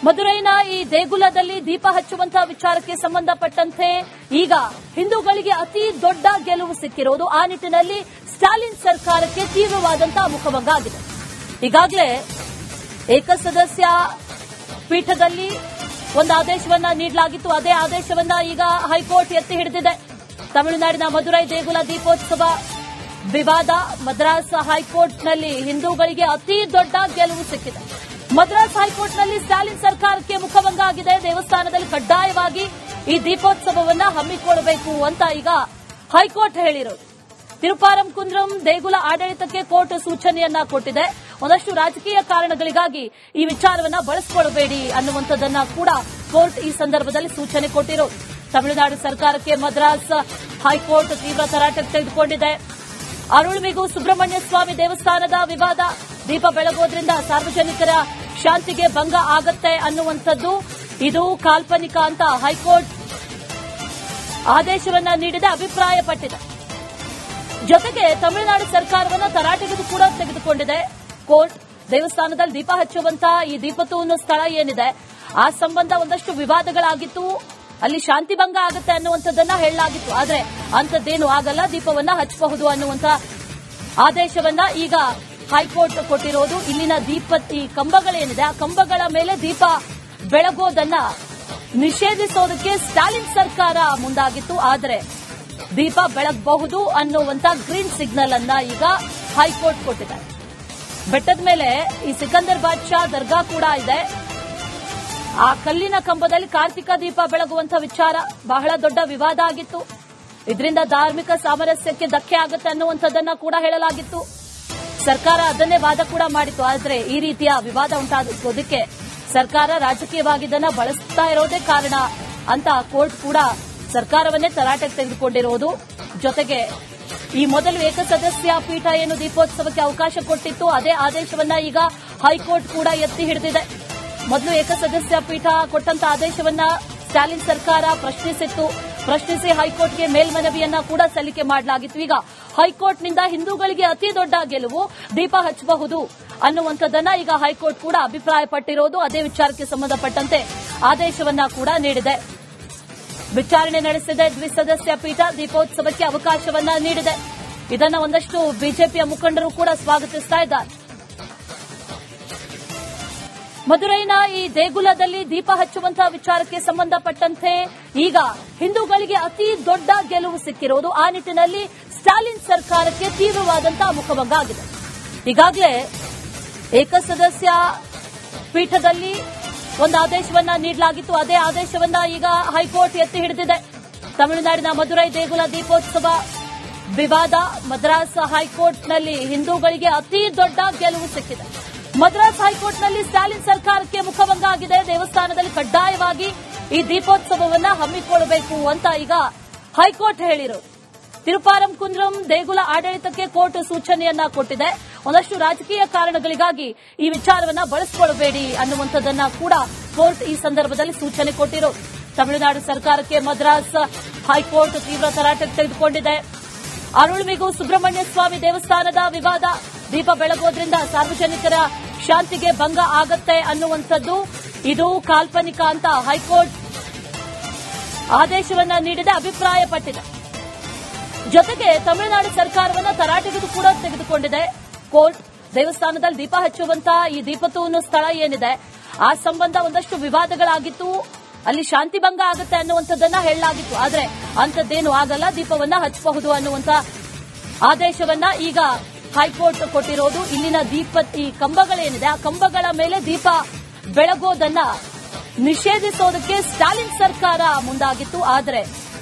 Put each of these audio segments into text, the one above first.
ಮದುರೈನ ಈ ದೇಗುಲದಲ್ಲಿ ದೀಪ ಹಚ್ಚುವಂತಹ ವಿಚಾರಕ್ಕೆ ಸಂಬಂಧಪಟ್ಟಂತೆ ಈಗ ಹಿಂದೂಗಳಿಗೆ ಅತಿ ದೊಡ್ಡ ಗೆಲುವು ಸಿಕ್ಕಿರುವುದು. ಆ ನಿಟ್ಟಿನಲ್ಲಿ ಸ್ಟಾಲಿನ್ ಸರ್ಕಾರಕ್ಕೆ ತೀವ್ರವಾದಂತಹ ಮುಖಭಂಗ ಆಗಿದೆ. ಈಗಾಗಲೇ ಏಕಸದಸ್ಯ ಪೀಠದಲ್ಲಿ ಒಂದು ಆದೇಶವನ್ನ ನೀಡಲಾಗಿತ್ತು. ಅದೇ ಆದೇಶವನ್ನ ಈಗ ಹೈಕೋರ್ಟ್ ಎತ್ತಿ ಹಿಡಿದಿದೆ. ತಮಿಳುನಾಡಿನ ಮದುರೈ ದೇಗುಲ ದೀಪೋತ್ಸವ ವಿವಾದ ಮದ್ರಾಸ್ ಹೈಕೋರ್ಟ್ನಲ್ಲಿ ಹಿಂದೂಗಳಿಗೆ ಅತಿ ದೊಡ್ಡ ಗೆಲುವು ಸಿಕ್ಕಿದೆ. ಮದ್ರಾಸ್ ಹೈಕೋರ್ಟ್ನಲ್ಲಿ ಸ್ಟಾಲಿನ್ ಸರ್ಕಾರಕ್ಕೆ ಮುಖಭಂಗ ಆಗಿದೆ. ದೇವಸ್ಥಾನದಲ್ಲಿ ಕಡ್ಡಾಯವಾಗಿ ಈ ದೀಪೋತ್ಸವವನ್ನ ಹಮ್ಮಿಕೊಳ್ಳಬೇಕು ಅಂತ ಈಗ ಹೈಕೋರ್ಟ್ ಹೇಳಿರೋದು. ತಿರುಪಾರಂಕುಂದ್ರಂ ದೇಗುಲ ಆಡಳಿತಕ್ಕೆ ಕೋರ್ಟ್ ಸೂಚನೆಯನ್ನ ಕೊಟ್ಟಿದೆ. ಒಂದಷ್ಟು ರಾಜಕೀಯ ಕಾರಣಗಳಿಗಾಗಿ ಈ ವಿಚಾರವನ್ನ ಬಳಸಿಕೊಳ್ಳಬೇಡಿ ಅನ್ನುವಂಥದ್ದನ್ನ ಕೂಡ ಕೋರ್ಟ್ ಈ ಸಂದರ್ಭದಲ್ಲಿ ಸೂಚನೆ ಕೊಟ್ಟಿರೋದು. ತಮಿಳುನಾಡು ಸರ್ಕಾರಕ್ಕೆ ಮದ್ರಾಸ್ ಹೈಕೋರ್ಟ್ ತೀವ್ರ ತರಾಟೆಗೆ ತೆಗೆದುಕೊಂಡಿದೆ. ಅರುಳ್ಮಿಗು ಸುಬ್ರಹ್ಮಣ್ಯ ಸ್ವಾಮಿ ದೇವಸ್ಥಾನದ ವಿವಾದ, ದೀಪ ಬೆಳಗೋದ್ರಿಂದ ಸಾರ್ವಜನಿಕರ ಶಾಂತಿಗೆ ಭಂಗ ಆಗತ್ತೆ ಅನ್ನುವಂಥದ್ದು ಇದು ಕಾಲ್ಪನಿಕ ಅಂತ ಹೈಕೋರ್ಟ್ ಆದೇಶವನ್ನ ನೀಡಿದೆ, ಅಭಿಪ್ರಾಯಪಟ್ಟಿದೆ. ಜೊತೆಗೆ ತಮಿಳುನಾಡು ಸರ್ಕಾರವನ್ನು ತರಾಟೆಗೆ ಕೂಡ ತೆಗೆದುಕೊಂಡಿದೆ ಕೋರ್ಟ್. ದೇವಸ್ಥಾನದಲ್ಲಿ ದೀಪ ಹಚ್ಚುವಂತಹ ಈ ದೀಪತೂನು ಸ್ಥಳ ಏನಿದೆ ಆ ಸಂಬಂಧ ಒಂದಷ್ಟು ವಿವಾದಗಳಾಗಿತ್ತು. ಅಲ್ಲಿ ಶಾಂತಿ ಭಂಗ ಆಗುತ್ತೆ ಅನ್ನುವಂಥದ್ದನ್ನ ಹೇಳಲಾಗಿತ್ತು. ಆದ್ರೆ ಅಂಥದ್ದೇನು ಆಗಲ್ಲ, ದೀಪವನ್ನ ಹಚ್ಚಬಹುದು ಅನ್ನುವಂಥ ಆದೇಶವನ್ನ ಈಗ ಹೈಕೋರ್ಟ್ ಕೊಟ್ಟಿರೋದು. ಇಲ್ಲಿನ ಈ ಕಂಬಗಳೇನಿದೆ ಆ ಕಂಬಗಳ ಮೇಲೆ ದೀಪ ಬೆಳಗೋದನ್ನ ನಿಷೇಧಿಸೋದಕ್ಕೆ ಸ್ಟಾಲಿನ್ ಸರ್ಕಾರ ಮುಂದಾಗಿತ್ತು. ಆದರೆ ದೀಪ ಬೆಳಗಬಹುದು ಅನ್ನುವಂಥ ಗ್ರೀನ್ ಸಿಗ್ನಲ್ ಅನ್ನ ಈಗ ಹೈಕೋರ್ಟ್ ಕೊಟ್ಟಿದೆ. ಬೆಟ್ಟದ ಮೇಲೆ ಈ ಸಿಕಂದರ್ ಬಾದ್ಶಾ ದರ್ಗಾ ಕೂಡ ಇದೆ. ಆ ಕಲ್ಲಿನ ಕಂಬದಲ್ಲಿ ಕಾರ್ತಿಕ ದೀಪ ಬೆಳಗುವಂತ ವಿಚಾರ ಬಹಳ ದೊಡ್ಡ ವಿವಾದ ಆಗಿತ್ತು. ಇದರಿಂದ ಧಾರ್ಮಿಕ ಸಾಮರಸ್ಯಕ್ಕೆ ಧಕ್ಕೆ ಆಗುತ್ತೆ ಅನ್ನುವಂಥದ್ದನ್ನ ಕೂಡ ಹೇಳಲಾಗಿತ್ತು. ಸರ್ಕಾರ ಅದನ್ನೇ ವಾದ ಕೂಡ ಮಾಡಿತ್ತು. ಆದರೆ ಈ ರೀತಿಯ ವಿವಾದ ಉಂಟಾಗೋದಕ್ಕೆ ಸರ್ಕಾರ ರಾಜಕೀಯವಾಗಿ ಇದನ್ನ ಬಳಸ್ತಾ ಇರೋದೇ ಕಾರಣ ಅಂತ ಕೋರ್ಟ್ ಕೂಡ ಸರ್ಕಾರವನ್ನೇ ತರಾಟೆಗೆ ತೆಗೆದುಕೊಂಡಿರುವುದು. ಜೊತೆಗೆ ಈ ಮೊದಲು ಏಕಸದಸ್ಯ ಪೀಠ ಏನು ದೀಪೋತ್ಸವಕ್ಕೆ ಅವಕಾಶ ಕೊಟ್ಟಿತ್ತು ಅದೇ ಆದೇಶವನ್ನ ಈಗ ಹೈಕೋರ್ಟ್ ಕೂಡ ಎತ್ತಿ ಹಿಡಿದಿದೆ. ಮೊದಲು ಏಕಸದಸ್ಯ ಪೀಠ ಕೊಟ್ಟಂತ ಆದೇಶವನ್ನ ಸ್ಟಾಲಿನ್ ಸರ್ಕಾರ ಪ್ರಶ್ನಿಸಿ ಹೈಕೋರ್ಟ್ಗೆ ಮೇಲ್ಮನವಿಯನ್ನ ಕೂಡ ಸಲ್ಲಿಕೆ ಮಾಡಲಾಗಿತ್ತು. ಈಗ ಹೈಕೋರ್ಟ್ನಿಂದ ಹಿಂದೂಗಳಿಗೆ ಅತಿ ದೊಡ್ಡ ಗೆಲುವು, ದೀಪ ಹಚ್ಚಬಹುದು ಅನ್ನುವಂಥದ್ದನ್ನ ಈಗ ಹೈಕೋರ್ಟ್ ಕೂಡ ಅಭಿಪ್ರಾಯಪಟ್ಟಿರೋದು. ಅದೇ ವಿಚಾರಕ್ಕೆ ಸಂಬಂಧಪಟ್ಟಂತೆ ಆದೇಶವನ್ನ ಕೂಡ ನೀಡಿದೆ. ವಿಚಾರಣೆ ನಡೆಸಿದೆ ದ್ವಿಸದಸ್ಯ ಪೀಠ, ದೀಪೋತ್ಸವಕ್ಕೆ ಅವಕಾಶವನ್ನ ನೀಡಿದೆ. ಇದನ್ನ ಒಂದಷ್ಟು ಬಿಜೆಪಿಯ ಮುಖಂಡರು ಕೂಡ ಸ್ವಾಗತಿಸ್ತಾ ಇದ್ದಾರೆ. ಮದುರೈನ ಈ ದೇಗುಲದಲ್ಲಿ ದೀಪ ಹಚ್ಚುವಂತಹ ವಿಚಾರಕ್ಕೆ ಸಂಬಂಧಪಟ್ಟಂತೆ ಈಗ ಹಿಂದೂಗಳಿಗೆ ಅತಿ ದೊಡ್ಡ ಗೆಲುವು ಸಿಕ್ಕಿರುವುದು. ಆ ನಿಟ್ಟಿನಲ್ಲಿ ಸ್ಟಾಲಿನ್ ಸರ್ಕಾರಕ್ಕೆ ತೀವ್ರವಾದಂತಹ ಮುಖಭಂಗ ಆಗಿದೆ. ಈಗಾಗಲೇ ಏಕಸದಸ್ಯ ಪೀಠದಲ್ಲಿ ಒಂದು ಆದೇಶವನ್ನ ನೀಡಲಾಗಿತ್ತು. ಅದೇ ಆದೇಶವನ್ನ ಈಗ ಹೈಕೋರ್ಟ್ ಎತ್ತಿ ಹಿಡಿದಿದೆ. ತಮಿಳುನಾಡಿನ ಮದುರೈ ದೇಗುಲ ದೀಪೋತ್ಸವ ವಿವಾದ ಮದ್ರಾಸ್ ಹೈಕೋರ್ಟ್ನಲ್ಲಿ ಹಿಂದೂಗಳಿಗೆ ಅತಿ ದೊಡ್ಡ ಗೆಲುವು ಸಿಕ್ಕಿದೆ. ಮದ್ರಾಸ್ ಹೈಕೋರ್ಟ್ನಲ್ಲಿ ಸ್ಟಾಲಿನ್ ಸರ್ಕಾರಕ್ಕೆ ಮುಖಭಂಗ ಆಗಿದೆ. ದೇವಸ್ಥಾನದಲ್ಲಿ ಕಡ್ಡಾಯವಾಗಿ ಈ ದೀಪೋತ್ಸವವನ್ನ ಹಮ್ಮಿಕೊಳ್ಳಬೇಕು ಅಂತ ಈಗ ಹೈಕೋರ್ಟ್ ಹೇಳಿರೋದು. ತಿರುಪಾರಂಕುಂದ್ರಂ ದೇಗುಲ ಆಡಳಿತಕ್ಕೆ ಕೋರ್ಟ್ ಸೂಚನೆಯನ್ನ ಕೊಟ್ಟಿದೆ. ಒಂದಷ್ಟು ರಾಜಕೀಯ ಕಾರಣಗಳಿಗಾಗಿ ಈ ವಿಚಾರವನ್ನ ಬಳಸಿಕೊಳ್ಳಬೇಡಿ ಅನ್ನುವಂಥದ್ದನ್ನ ಕೂಡ ಕೋರ್ಟ್ ಈ ಸಂದರ್ಭದಲ್ಲಿ ಸೂಚನೆ ಕೊಟ್ಟಿರೋದು. ತಮಿಳುನಾಡು ಸರ್ಕಾರಕ್ಕೆ ಮದ್ರಾಸ್ ಹೈಕೋರ್ಟ್ ತೀವ್ರ ತರಾಟೆಗೆ ತೆಗೆದುಕೊಂಡಿದೆ. ಅರುಳ್ಮಿಗು ಸುಬ್ರಹ್ಮಣ್ಯ ಸ್ವಾಮಿ ದೇವಸ್ಥಾನದ ವಿವಾದ, ದೀಪ ಬೆಳಗೋದ್ರಿಂದ ಸಾರ್ವಜನಿಕರ ಶಾಂತಿಗೆ ಭಂಗ ಆಗತ್ತೆ ಅನ್ನುವಂಥದ್ದು ಇದು ಕಾಲ್ಪನಿಕ ಅಂತ ಹೈಕೋರ್ಟ್ ಆದೇಶವನ್ನ ನೀಡಿದೆ, ಅಭಿಪ್ರಾಯಪಟ್ಟಿದೆ. ಜೊತೆಗೆ ತಮಿಳುನಾಡು ಸರ್ಕಾರವನ್ನು ತರಾಟೆಗೆ ಕೂಡ ತೆಗೆದುಕೊಂಡಿದೆ ಕೋರ್ಟ್. ದೇವಸ್ಥಾನದಲ್ಲಿ ದೀಪ ಹಚ್ಚುವಂತಹ ಈ ದೀಪತೂನು ಸ್ಥಳ ಏನಿದೆ ಆ ಸಂಬಂಧ ಒಂದಷ್ಟು ವಿವಾದಗಳಾಗಿತ್ತು. ಅಲ್ಲಿ ಶಾಂತಿ ಭಂಗ ಆಗುತ್ತೆ ಅನ್ನುವಂಥದ್ದನ್ನ ಹೇಳಲಾಗಿತ್ತು. ಆದರೆ ಅಂಥದ್ದೇನು ಆಗಲ್ಲ, ದೀಪವನ್ನ ಹಚ್ಚಬಹುದು ಅನ್ನುವಂಥ ಆದೇಶವನ್ನ ಈಗ ಹೈಕೋರ್ಟ್ ಕೊಟ್ಟಿರೋದು. ಇಲ್ಲಿನ ಈ ಕಂಬಗಳೇನಿದೆ ಆ ಕಂಬಗಳ ಮೇಲೆ ದೀಪ ಬೆಳಗೋದನ್ನ ನಿಷೇಧಿಸೋದಕ್ಕೆ ಸ್ಟಾಲಿನ್ ಸರ್ಕಾರ ಮುಂದಾಗಿತ್ತು. ಆದರೆ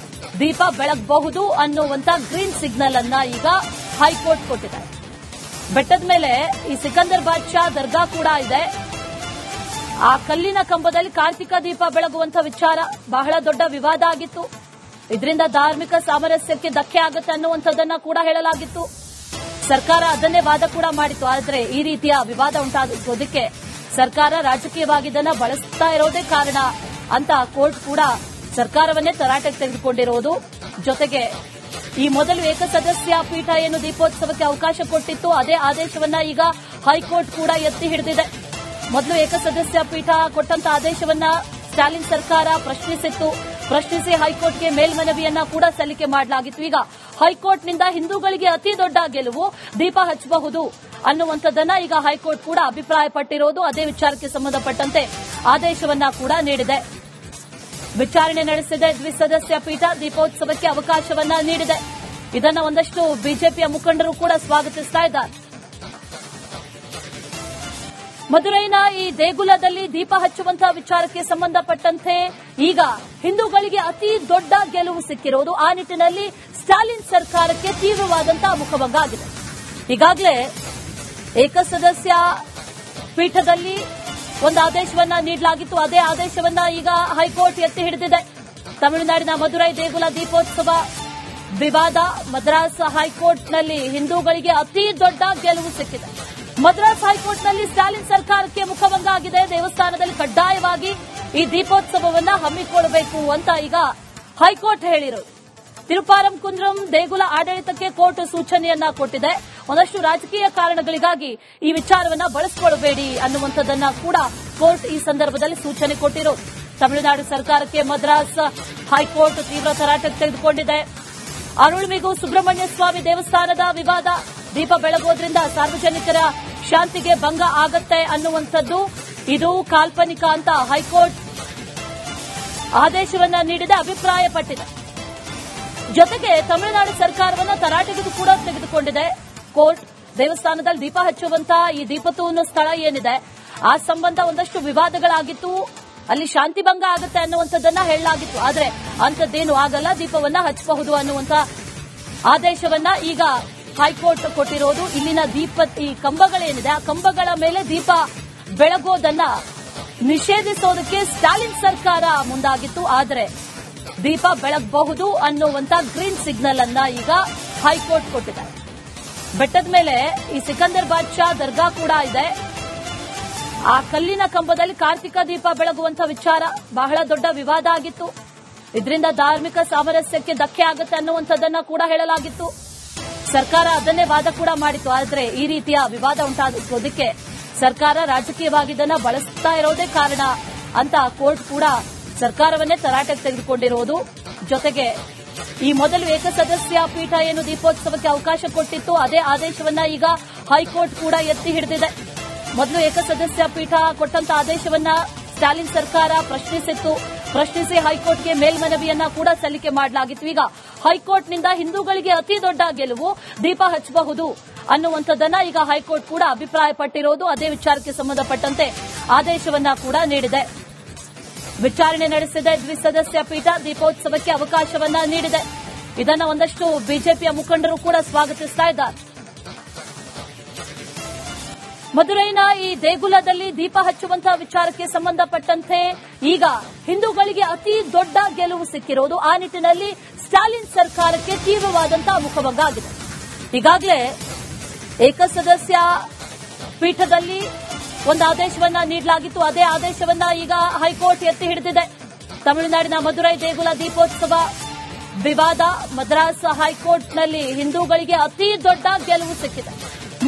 ದೀಪ ಬೆಳಗಬಹುದು ಅನ್ನುವಂಥ ಗ್ರೀನ್ ಸಿಗ್ನಲ್ ಅನ್ನ ಈಗ ಹೈಕೋರ್ಟ್ ಕೊಟ್ಟಿದೆ. ಬೆಟ್ಟದ ಮೇಲೆ ಈ ಸಿಕಂದರ್ ಬಾದ್ಶಾ ದರ್ಗಾ ಕೂಡ ಇದೆ. ಆ ಕಲ್ಲಿನ ಕಂಬದಲ್ಲಿ ಕಾರ್ತಿಕ ದೀಪ ಬೆಳಗುವಂತ ವಿಚಾರ ಬಹಳ ದೊಡ್ಡ ವಿವಾದ ಆಗಿತ್ತು. ಇದರಿಂದ ಧಾರ್ಮಿಕ ಸಾಮರಸ್ಯಕ್ಕೆ ಧಕ್ಕೆ ಆಗುತ್ತೆ ಅನ್ನುವಂಥದ್ದನ್ನ ಕೂಡ ಹೇಳಲಾಗಿತ್ತು. ಸರ್ಕಾರ ಅದನ್ನೇ ವಾದ ಕೂಡ ಮಾಡಿತ್ತು. ಆದರೆ ಈ ರೀತಿಯ ವಿವಾದ ಉಂಟಾಗೋದಕ್ಕೆ ಸರ್ಕಾರ ರಾಜಕೀಯವಾಗಿ ಇದನ್ನ ಬಳಸ್ತಾ ಇರೋದೇ ಕಾರಣ ಅಂತ ಕೋರ್ಟ್ ಕೂಡ ಸರ್ಕಾರವನ್ನೇ ತರಾಟೆಗೆ ತೆಗೆದುಕೊಂಡಿರುವುದು. ಜೊತೆಗೆ ಈ ಮೊದಲು ಏಕಸದಸ್ಯ ಪೀಠ ಏನು ದೀಪೋತ್ಸವಕ್ಕೆ ಅವಕಾಶ ಕೊಟ್ಟಿತ್ತು ಅದೇ ಆದೇಶವನ್ನ ಈಗ ಹೈಕೋರ್ಟ್ ಕೂಡ ಎತ್ತಿ ಹಿಡಿದಿದೆ. ಮೊದಲು ಏಕಸದಸ್ಯ ಪೀಠ ಕೊಟ್ಟಂತ ಆದೇಶವನ್ನ ಸ್ಟಾಲಿನ್ ಸರ್ಕಾರ ಪ್ರಶ್ನಿಸಿ ಹೈಕೋರ್ಟ್ಗೆ ಮೇಲ್ಮನವಿಯನ್ನ ಕೂಡ ಸಲ್ಲಿಕೆ ಮಾಡಲಾಗಿತ್ತು. ಈಗ ಹೈಕೋರ್ಟ್ನಿಂದ ಹಿಂದೂಗಳಿಗೆ ಅತಿ ದೊಡ್ಡ ಗೆಲುವು, ದೀಪ ಹಚ್ಚಬಹುದು ಅನ್ನುವಂಥದ್ದನ್ನ ಈಗ ಹೈಕೋರ್ಟ್ ಕೂಡ ಅಭಿಪ್ರಾಯಪಟ್ಟಿರೋದು. ಅದೇ ವಿಚಾರಕ್ಕೆ ಸಂಬಂಧಪಟ್ಟಂತೆ ಆದೇಶವನ್ನ ಕೂಡ ನೀಡಿದೆ. ವಿಚಾರಣೆ ನಡೆಸಿದೆ ದ್ವಿಸದಸ್ಯ ಪೀಠ, ದೀಪೋತ್ಸವಕ್ಕೆ ಅವಕಾಶವನ್ನ ನೀಡಿದೆ. ಇದನ್ನ ಒಂದಷ್ಟು ಬಿಜೆಪಿಯ ಮುಖಂಡರು ಕೂಡ ಸ್ವಾಗತಿಸ್ತಾ ಇದ್ದಾರೆ. ಮದುರೈನ ಈ ದೇಗುಲದಲ್ಲಿ ದೀಪ ಹಚ್ಚುವಂತಹ ವಿಚಾರಕ್ಕೆ ಸಂಬಂಧಪಟ್ಟಂತೆ ಈಗ ಹಿಂದೂಗಳಿಗೆ ಅತಿ ದೊಡ್ಡ ಗೆಲುವು ಸಿಕ್ಕಿರೋದು. ಆ ನಿಟ್ಟಿನಲ್ಲಿ ಸ್ಟಾಲಿನ್ ಸರ್ಕಾರಕ್ಕೆ ತೀವ್ರವಾದಂತಹ ಮುಖಭಂಗ ಆಗಿದೆ. ಈಗಾಗಲೇ ಏಕಸದಸ್ಯ ಪೀಠದಲ್ಲಿ ಒಂದು ಆದೇಶವನ್ನ ನೀಡಲಾಗಿತ್ತು. ಅದೇ ಆದೇಶವನ್ನ ಈಗ ಹೈಕೋರ್ಟ್ ಎತ್ತಿ ಹಿಡಿದಿದೆ. ತಮಿಳುನಾಡಿನ ಮದುರೈ ದೇಗುಲ ದೀಪೋತ್ಸವ ವಿವಾದ, ಮದ್ರಾಸ್ ಹೈಕೋರ್ಟ್ನಲ್ಲಿ ಹಿಂದೂಗಳಿಗೆ ಅತಿ ದೊಡ್ಡ ಗೆಲುವು ಸಿಕ್ಕಿದೆ. ಮದ್ರಾಸ್ ಹೈಕೋರ್ಟ್ನಲ್ಲಿ ಸ್ಟಾಲಿನ್ ಸರ್ಕಾರಕ್ಕೆ ಮುಖಭಂಗ ಆಗಿದೆ. ದೇವಸ್ಥಾನದಲ್ಲಿ ಕಡ್ಡಾಯವಾಗಿ ಈ ದೀಪೋತ್ಸವವನ್ನ ಹಮ್ಮಿಕೊಳ್ಳಬೇಕು ಅಂತ ಈಗ ಹೈಕೋರ್ಟ್ ಹೇಳಿರೋದು. ತಿರುಪಾರಂಕುಂದ್ರಂ ದೇಗುಲ ಆಡಳಿತಕ್ಕೆ ಕೋರ್ಟ್ ಸೂಚನೆಯನ್ನ ಕೊಟ್ಟಿದೆ. ಒಂದಷ್ಟು ರಾಜಕೀಯ ಕಾರಣಗಳಿಗಾಗಿ ಈ ವಿಚಾರವನ್ನ ಬಳಸಿಕೊಳ್ಳಬೇಡಿ ಅನ್ನುವಂಥದ್ದನ್ನ ಕೂಡ ಕೋರ್ಟ್ ಈ ಸಂದರ್ಭದಲ್ಲಿ ಸೂಚನೆ ಕೊಟ್ಟಿರೋದು. ತಮಿಳುನಾಡು ಸರ್ಕಾರಕ್ಕೆ ಮದ್ರಾಸ್ ಹೈಕೋರ್ಟ್ ತೀವ್ರ ತರಾಟೆಗೆ ತೆಗೆದುಕೊಂಡಿದೆ. ಅರುಳ್ಮಿಗು ಸುಬ್ರಹ್ಮಣ್ಯ ಸ್ವಾಮಿ ದೇವಸ್ಥಾನದ ವಿವಾದ, ದೀಪ ಬೆಳಗೋದ್ರಿಂದ ಸಾರ್ವಜನಿಕರ ಶಾಂತಿಗೆ ಭಂಗ ಆಗತ್ತೆ ಅನ್ನುವಂಥದ್ದು ಇದು ಕಾಲ್ಪನಿಕ ಅಂತ ಹೈಕೋರ್ಟ್ ಆದೇಶವನ್ನ ನೀಡಿದೆ, ಅಭಿಪ್ರಾಯಪಟ್ಟಿದೆ. ಜೊತೆಗೆ ತಮಿಳುನಾಡು ಸರ್ಕಾರವನ್ನು ತರಾಟೆಗೆ ಕೂಡ ತೆಗೆದುಕೊಂಡಿದೆ ಕೋರ್ಟ್. ದೇವಸ್ಥಾನದಲ್ಲಿ ದೀಪ ಹಚ್ಚುವಂತಹ ಈ ದೀಪತೂನು ಸ್ಥಳ ಏನಿದೆ ಆ ಸಂಬಂಧ ಒಂದಷ್ಟು ವಿವಾದಗಳಾಗಿತ್ತು. ಅಲ್ಲಿ ಶಾಂತಿ ಭಂಗ ಆಗುತ್ತೆ ಅನ್ನುವಂಥದ್ದನ್ನ ಹೇಳಲಾಗಿತ್ತು. ಆದರೆ ಅಂಥದ್ದೇನು ಆಗಲ್ಲ, ದೀಪವನ್ನ ಹಚ್ಚಬಹುದು ಅನ್ನುವಂಥ ಆದೇಶವನ್ನ ಈಗ ಹೈಕೋರ್ಟ್ ಕೊಟ್ಟಿರೋದು. ಇಲ್ಲಿನ ಈ ಕಂಬಗಳೇನಿದೆ ಆ ಕಂಬಗಳ ಮೇಲೆ ದೀಪ ಬೆಳಗೋದನ್ನ ನಿಷೇಧಿಸೋದಕ್ಕೆ ಸ್ಟಾಲಿನ್ ಸರ್ಕಾರ ಮುಂದಾಗಿತ್ತು. ಆದರೆ ದೀಪ ಬೆಳಗಬಹುದು ಅನ್ನುವಂತ ಗ್ರೀನ್ ಸಿಗ್ನಲ್ ಅನ್ನ ಈಗ ಹೈಕೋರ್ಟ್ ಕೊಟ್ಟಿದೆ. ಬೆಟ್ಟದ ಮೇಲೆ ಈ ಸಿಕಂದರ್ ಬಾದ್ಶಾ ದರ್ಗಾ ಕೂಡ ಇದೆ. ಆ ಕಲ್ಲಿನ ಕಂಬದಲ್ಲಿ ಕಾರ್ತಿಕ ದೀಪ ಬೆಳಗುವಂತ ವಿಚಾರ ಬಹಳ ದೊಡ್ಡ ವಿವಾದ ಆಗಿತ್ತು. ಇದರಿಂದ ಧಾರ್ಮಿಕ ಸಾಮರಸ್ಯಕ್ಕೆ ಧಕ್ಕೆ ಆಗುತ್ತೆ ಅನ್ನುವಂಥದ್ದನ್ನ ಕೂಡ ಹೇಳಲಾಗಿತ್ತು. ಸರ್ಕಾರ ಅದನ್ನೇ ವಾದ ಕೂಡ ಮಾಡಿತ್ತು. ಆದರೆ ಈ ರೀತಿಯ ವಿವಾದ ಉಂಟಾಗೋದಕ್ಕೆ ಸರ್ಕಾರ ರಾಜಕೀಯವಾಗಿ ಇದನ್ನ ಬಳಸ್ತಾ ಇರೋದೇ ಕಾರಣ ಅಂತ ಕೋರ್ಟ್ ಕೂಡ ಸರ್ಕಾರವನ್ನೇ ತರಾಟೆಗೆ ತೆಗೆದುಕೊಂಡಿರುವುದು. ಜೊತೆಗೆ ಈ ಮೊದಲು ಏಕಸದಸ್ಯ ಪೀಠ ಏನು ದೀಪೋತ್ಸವಕ್ಕೆ ಅವಕಾಶ ಕೊಟ್ಟಿತ್ತು ಅದೇ ಆದೇಶವನ್ನ ಈಗ ಹೈಕೋರ್ಟ್ ಕೂಡ ಎತ್ತಿ ಹಿಡಿದಿದೆ. ಮೊದಲು ಏಕಸದಸ್ಯ ಪೀಠ ಕೊಟ್ಟಂತ ಆದೇಶವನ್ನ ಸ್ಟಾಲಿನ್ ಸರ್ಕಾರ ಪ್ರಶ್ನಿಸಿ ಹೈಕೋರ್ಟ್ಗೆ ಮೇಲ್ಮನವಿಯನ್ನ ಕೂಡ ಸಲ್ಲಿಕೆ ಮಾಡಲಾಗಿತ್ತು. ಈಗ ಹೈಕೋರ್ಟ್ನಿಂದ ಹಿಂದೂಗಳಿಗೆ ಅತಿ ದೊಡ್ಡ ಗೆಲುವು, ದೀಪ ಹಚ್ಚಬಹುದು ಅನ್ನುವಂಥದ್ದನ್ನ ಈಗ ಹೈಕೋರ್ಟ್ ಕೂಡ ಅಭಿಪ್ರಾಯಪಟ್ಟಿರೋದು. ಅದೇ ವಿಚಾರಕ್ಕೆ ಸಂಬಂಧಪಟ್ಟಂತೆ ಆದೇಶವನ್ನ ಕೂಡ ನೀಡಿದೆ. ವಿಚಾರಣೆ ನಡೆಸಿದೆ ದ್ವಿಸದಸ್ಯ ಪೀಠ, ದೀಪೋತ್ಸವಕ್ಕೆ ಅವಕಾಶವನ್ನ ನೀಡಿದೆ. ಇದನ್ನ ಒಂದಷ್ಟು ಬಿಜೆಪಿಯ ಮುಖಂಡರು ಕೂಡ ಸ್ವಾಗತಿಸ್ತಾ ಇದ್ದಾರೆ. ಮದುರೈನ ಈ ದೇಗುಲದಲ್ಲಿ ದೀಪ ಹಚ್ಚುವಂತಹ ವಿಚಾರಕ್ಕೆ ಸಂಬಂಧಪಟ್ಟಂತೆ ಈಗ ಹಿಂದೂಗಳಿಗೆ ಅತಿ ದೊಡ್ಡ ಗೆಲುವು ಸಿಕ್ಕಿರೋದು. ಆ ನಿಟ್ಟಿನಲ್ಲಿ ಸ್ಟಾಲಿನ್ ಸರ್ಕಾರಕ್ಕೆ ತೀವ್ರವಾದಂತಹ ಮುಖಭಂಗ ಆಗಿದೆ. ಈಗಾಗಲೇ ಏಕಸದಸ್ಯ ಪೀಠದಲ್ಲಿ ಒಂದು ಆದೇಶವನ್ನ ನೀಡಲಾಗಿತ್ತು. ಅದೇ ಆದೇಶವನ್ನ ಈಗ ಹೈಕೋರ್ಟ್ ಎತ್ತಿ ಹಿಡಿದಿದೆ. ತಮಿಳುನಾಡಿನ ಮದುರೈ ದೇಗುಲ ದೀಪೋತ್ಸವ ವಿವಾದ, ಮದ್ರಾಸ್ ಹೈಕೋರ್ಟ್ನಲ್ಲಿ ಹಿಂದೂಗಳಿಗೆ ಅತಿ ದೊಡ್ಡ ಗೆಲುವು ಸಿಕ್ಕಿದೆ.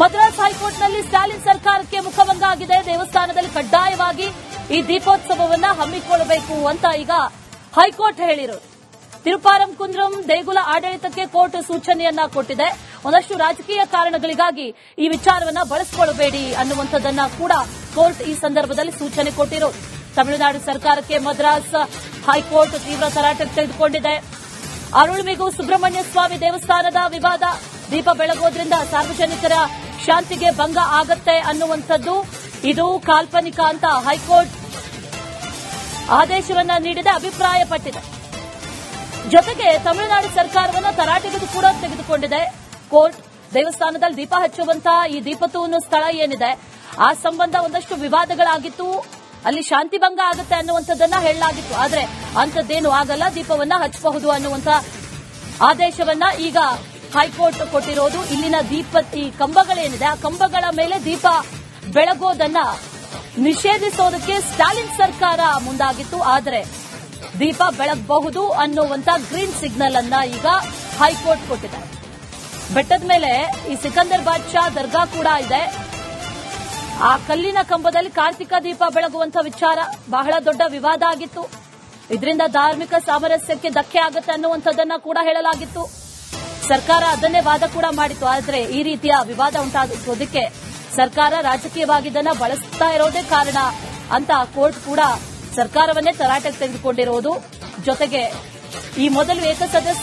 ಮದ್ರಾಸ್ ಹೈಕೋರ್ಟ್ನಲ್ಲಿ ಸ್ಟಾಲಿನ್ ಸರ್ಕಾರಕ್ಕೆ ಮುಖಭಂಗ ಆಗಿದೆ. ದೇವಸ್ಥಾನದಲ್ಲಿ ಕಡ್ಡಾಯವಾಗಿ ಈ ದೀಪೋತ್ಸವವನ್ನ ಹಮ್ಮಿಕೊಳ್ಳಬೇಕು ಅಂತ ಈಗ ಹೈಕೋರ್ಟ್ ಹೇಳಿರೋದು. ತಿರುಪಾರಂಕುಂದ್ರಂ ದೇಗುಲ ಆಡಳಿತಕ್ಕೆ ಕೋರ್ಟ್ ಸೂಚನೆಯನ್ನ ಕೊಟ್ಟಿದೆ. ಒಂದಷ್ಟು ರಾಜಕೀಯ ಕಾರಣಗಳಿಗಾಗಿ ಈ ವಿಚಾರವನ್ನ ಬಳಸಿಕೊಳ್ಳಬೇಡಿ ಅನ್ನುವಂಥದ್ದನ್ನ ಕೂಡ ಕೋರ್ಟ್ ಈ ಸಂದರ್ಭದಲ್ಲಿ ಸೂಚನೆ ಕೊಟ್ಟಿರೋದು. ತಮಿಳುನಾಡು ಸರ್ಕಾರಕ್ಕೆ ಮದ್ರಾಸ್ ಹೈಕೋರ್ಟ್ ತೀವ್ರ ತರಾಟೆಗೆ ತೆಗೆದುಕೊಂಡಿದೆ. ಅರುಳ್ಮಿಗು ಸುಬ್ರಹ್ಮಣ್ಯ ಸ್ವಾಮಿ ದೇವಸ್ಥಾನದ ವಿವಾದ, ದೀಪ ಬೆಳಗೋದ್ರಿಂದ ಸಾರ್ವಜನಿಕರ ಶಾಂತಿಗೆ ಭಂಗ ಆಗತ್ತೆ ಅನ್ನುವಂಥದ್ದು ಇದು ಕಾಲ್ಪನಿಕ ಅಂತ ಹೈಕೋರ್ಟ್ ಆದೇಶವನ್ನ ನೀಡಿದೆ, ಅಭಿಪ್ರಾಯಪಟ್ಟಿದೆ. ಜೊತೆಗೆ ತಮಿಳುನಾಡು ಸರ್ಕಾರವನ್ನು ತರಾಟೆಗೆ ಕೂಡ ತೆಗೆದುಕೊಂಡಿದೆ ಕೋರ್ಟ್. ದೇವಸ್ಥಾನದಲ್ಲಿ ದೀಪ ಹಚ್ಚುವಂತಹ ಈ ದೀಪತೂನು ಸ್ಥಳ ಏನಿದೆ ಆ ಸಂಬಂಧ ಒಂದಷ್ಟು ವಿವಾದಗಳಾಗಿತ್ತು. ಅಲ್ಲಿ ಶಾಂತಿ ಭಂಗ ಆಗುತ್ತೆ ಅನ್ನುವಂಥದ್ದನ್ನ ಹೇಳಲಾಗಿತ್ತು. ಆದರೆ ಅಂಥದ್ದೇನು ಆಗಲ್ಲ, ದೀಪವನ್ನ ಹಚ್ಚಬಹುದು ಅನ್ನುವಂಥ ಆದೇಶವನ್ನ ಈಗ ಹೈಕೋರ್ಟ್ ಕೊಟ್ಟಿರೋದು. ಇಲ್ಲಿನ ಈ ಕಂಬಗಳೇನಿದೆ ಆ ಕಂಬಗಳ ಮೇಲೆ ದೀಪ ಬೆಳಗೋದನ್ನ ನಿಷೇಧಿಸೋದಕ್ಕೆ ಸ್ಟಾಲಿನ್ ಸರ್ಕಾರ ಮುಂದಾಗಿತ್ತು. ಆದರೆ ದೀಪ ಬೆಳಗಬಹುದು ಅನ್ನುವಂತ ಗ್ರೀನ್ ಸಿಗ್ನಲ್ ಅನ್ನ ಈಗ ಹೈಕೋರ್ಟ್ ಕೊಟ್ಟಿದೆ. ಬೆಟ್ಟದ ಮೇಲೆ ಈ ಸಿಕಂದರ್ ಬಾದ್ಶಾ ದರ್ಗಾ ಕೂಡ ಇದೆ. ಆ ಕಲ್ಲಿನ ಕಂಬದಲ್ಲಿ ಕಾರ್ತಿಕ ದೀಪ ಬೆಳಗುವಂತ ವಿಚಾರ ಬಹಳ ದೊಡ್ಡ ವಿವಾದ ಆಗಿತ್ತು. ಇದರಿಂದ ಧಾರ್ಮಿಕ ಸಾಮರಸ್ಯಕ್ಕೆ ಧಕ್ಕೆ ಆಗುತ್ತೆ ಅನ್ನುವಂಥದ್ದನ್ನ ಕೂಡ ಹೇಳಲಾಗಿತ್ತು. ಸರ್ಕಾರ ಅದನ್ನೇ ವಾದ ಕೂಡ ಮಾಡಿತ್ತು. ಆದರೆ ಈ ರೀತಿಯ ವಿವಾದ ಉಂಟಾಗೋದಕ್ಕೆ ಸರ್ಕಾರ ರಾಜಕೀಯವಾಗಿ ಇದನ್ನ ಬಳಸ್ತಾ ಇರೋದೇ ಕಾರಣ ಅಂತ ಕೋರ್ಟ್ ಕೂಡ ಸರ್ಕಾರವನ್ನೇ ತರಾಟೆಗೆ ತೆಗೆದುಕೊಂಡಿರುವುದು. ಜೊತೆಗೆ ಈ ಮೊದಲು ಏಕಸದಸ್ಯ